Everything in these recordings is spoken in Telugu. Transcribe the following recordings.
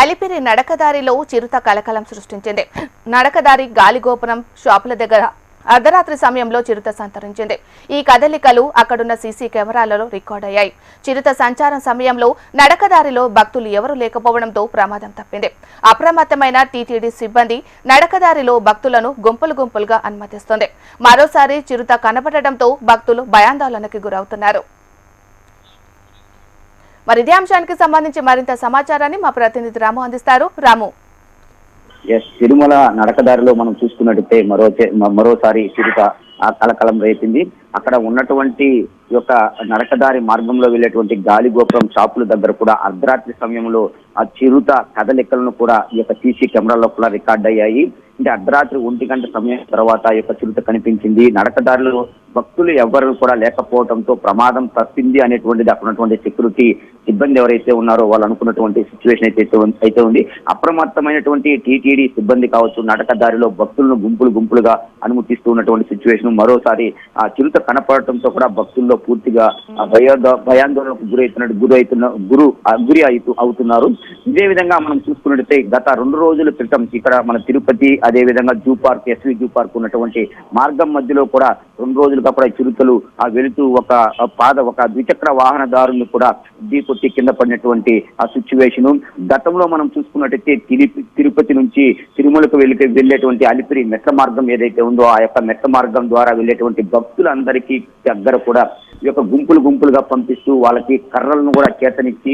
అలిపిరి నడకదారిలో చిరుత కలకలం సృష్టించింది. నడకదారి గాలిగోపురం షాపుల దగ్గర అర్ధరాత్రి సమయంలో చిరుత సంతరించింది. ఈ కదలికలు అక్కడున్న సీసీ కెమెరాలలో రికార్డయ్యాయి. చిరుత సంచారం సమయంలో నడకదారిలో భక్తులు ఎవరూ లేకపోవడంతో ప్రమాదం తప్పింది. అప్రమత్తమైన టీటీడీ సిబ్బంది నడకదారిలో భక్తులను గుంపులుగా అనుమతిస్తుంది. మరోసారి చిరుత కనబడడంతో భక్తులు భయాందోళనకు గురవుతున్నారు. మరి ఇదే అంశానికి సంబంధించి మరింత సమాచారాన్ని మా ప్రతినిధి రాము అందిస్తారు. రాము, తిరుమల నడకదారిలో మనం చూసుకున్నట్టయితే మరోసారి చిరుత కలకలం రేపింది. అక్కడ ఉన్నటువంటి యొక్క నడకదారి మార్గంలో వెళ్ళేటువంటి గాలిగోపురం షాపుల దగ్గర కూడా అర్ధరాత్రి సమయంలో ఆ చిరుత కదలికలను కూడా ఈ యొక్క సీసీ కెమెరాలో కూడా రికార్డ్ అయ్యాయి. అంటే అర్ధరాత్రి 1 గంట సమయం తర్వాత ఈ యొక్క చిరుత కనిపించింది. నడకదారిలో భక్తులు ఎవరు కూడా లేకపోవడంతో ప్రమాదం తప్పింది అనేటువంటిది అక్కడ ఉన్నటువంటి సెక్యూరిటీ సిబ్బంది ఎవరైతే ఉన్నారో వాళ్ళు అనుకున్నటువంటి సిచ్యువేషన్ అయితే ఉంది. అప్రమత్తమైనటువంటి టీటీడీ సిబ్బంది కావచ్చు, నడకదారిలో భక్తులను గుంపులుగా అనుమతిస్తూ ఉన్నటువంటి సిచ్యువేషన్. మరోసారి ఆ చిరుత కనపడటంతో కూడా భక్తుల్లో పూర్తిగా భయాందోళనకు గురి అవుతున్నారు. ఇదే విధంగా మనం చూసుకున్నట్టయితే గత 2 రోజుల క్రితం ఇక్కడ మన తిరుపతి, అదే విధంగా zoo park, SV zoo park ఉన్నటువంటి మార్గం మధ్యలో కూడా 2 రోజులుగా కూడా చిరుతలు వెళుతూ ఒక ద్విచక్ర వాహనదారులను కూడా ఢీకొట్టి కింద పడినటువంటి ఆ సిచ్యువేషన్. గతంలో మనం చూసుకున్నట్టయితే తిరుపతి నుంచి తిరుమలకు వెళ్ళేటువంటి అలిపిరి మెట్ల మార్గం ఏదైతే ఉందో ఆ యొక్క మెట్ల మార్గం ద్వారా వెళ్ళేటువంటి భక్తులందరికీ దగ్గర కూడా ఈ యొక్క గుంపులుగా పంపిస్తూ వాళ్ళకి కర్రలను కూడా చేతనిచ్చి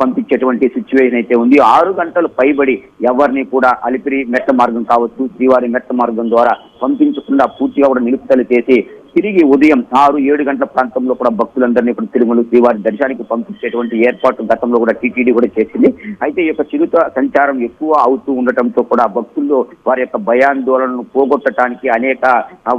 పంపించేటువంటి సిచ్యువేషన్ అయితే ఉంది. 6 గంటలు పైబడి ఎవరిని కూడా అలిపిరి మెట్ల మార్గం కావచ్చు, శ్రీవారి మెట్ల మార్గం ద్వారా పంపించకుండా పూర్తిగా కూడా నిలుపుదల చేసి తిరిగి ఉదయం 6-7 గంటల ప్రాంతంలో కూడా భక్తులందరినీ ఇప్పుడు తిరుమల శ్రీవారి దర్శనానికి పంపించేటువంటి ఏర్పాటు గతంలో కూడా టీటీడీ కూడా చేసింది. అయితే ఈ యొక్క చిరుత సంచారం ఎక్కువ అవుతూ ఉండటంతో కూడా భక్తుల్లో వారి యొక్క భయాందోళనను పోగొట్టడానికి అనేక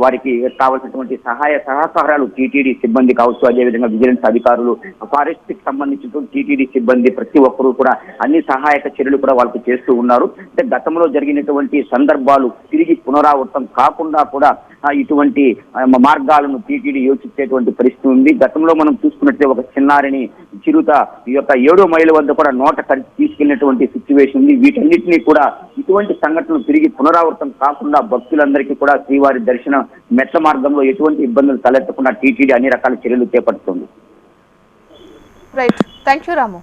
వారికి కావాల్సినటువంటి సహాయ సహకారాలు టీటీడీ సిబ్బంది కావచ్చు, అదేవిధంగా విజిలెన్స్ అధికారులు, ఫారెస్ట్ కి సంబంధించినటువంటి టీటీడీ సిబ్బంది ప్రతి ఒక్కరూ కూడా అన్ని సహాయక చర్యలు కూడా వాళ్ళకు చేస్తూ ఉన్నారు. అంటే గతంలో జరిగినటువంటి సందర్భాలు తిరిగి పునరావృతం కాకుండా కూడా ఇటువంటి మార్గాలను టీటీడీ యోచించేటువంటి పరిస్థితి ఉంది. గతంలో మనం చూసుకున్నట్లయితే ఒక చిన్నారిని చిరుత ఈ యొక్క 7వ మైలు వద్ద కూడా నోట తీసుకెళ్లినటువంటి సిచ్యువేషన్ ఉంది. వీటన్నిటినీ కూడా ఇటువంటి సంఘటనలు తిరిగి పునరావృతం కాకుండా భక్తులందరికీ కూడా శ్రీవారి దర్శనం మెట్ల మార్గంలో ఎటువంటి ఇబ్బందులు తలెత్తకుండా టీటీడీ అన్ని రకాల చర్యలు చేపడుతుంది. రైట్, థాంక్యూ రాము.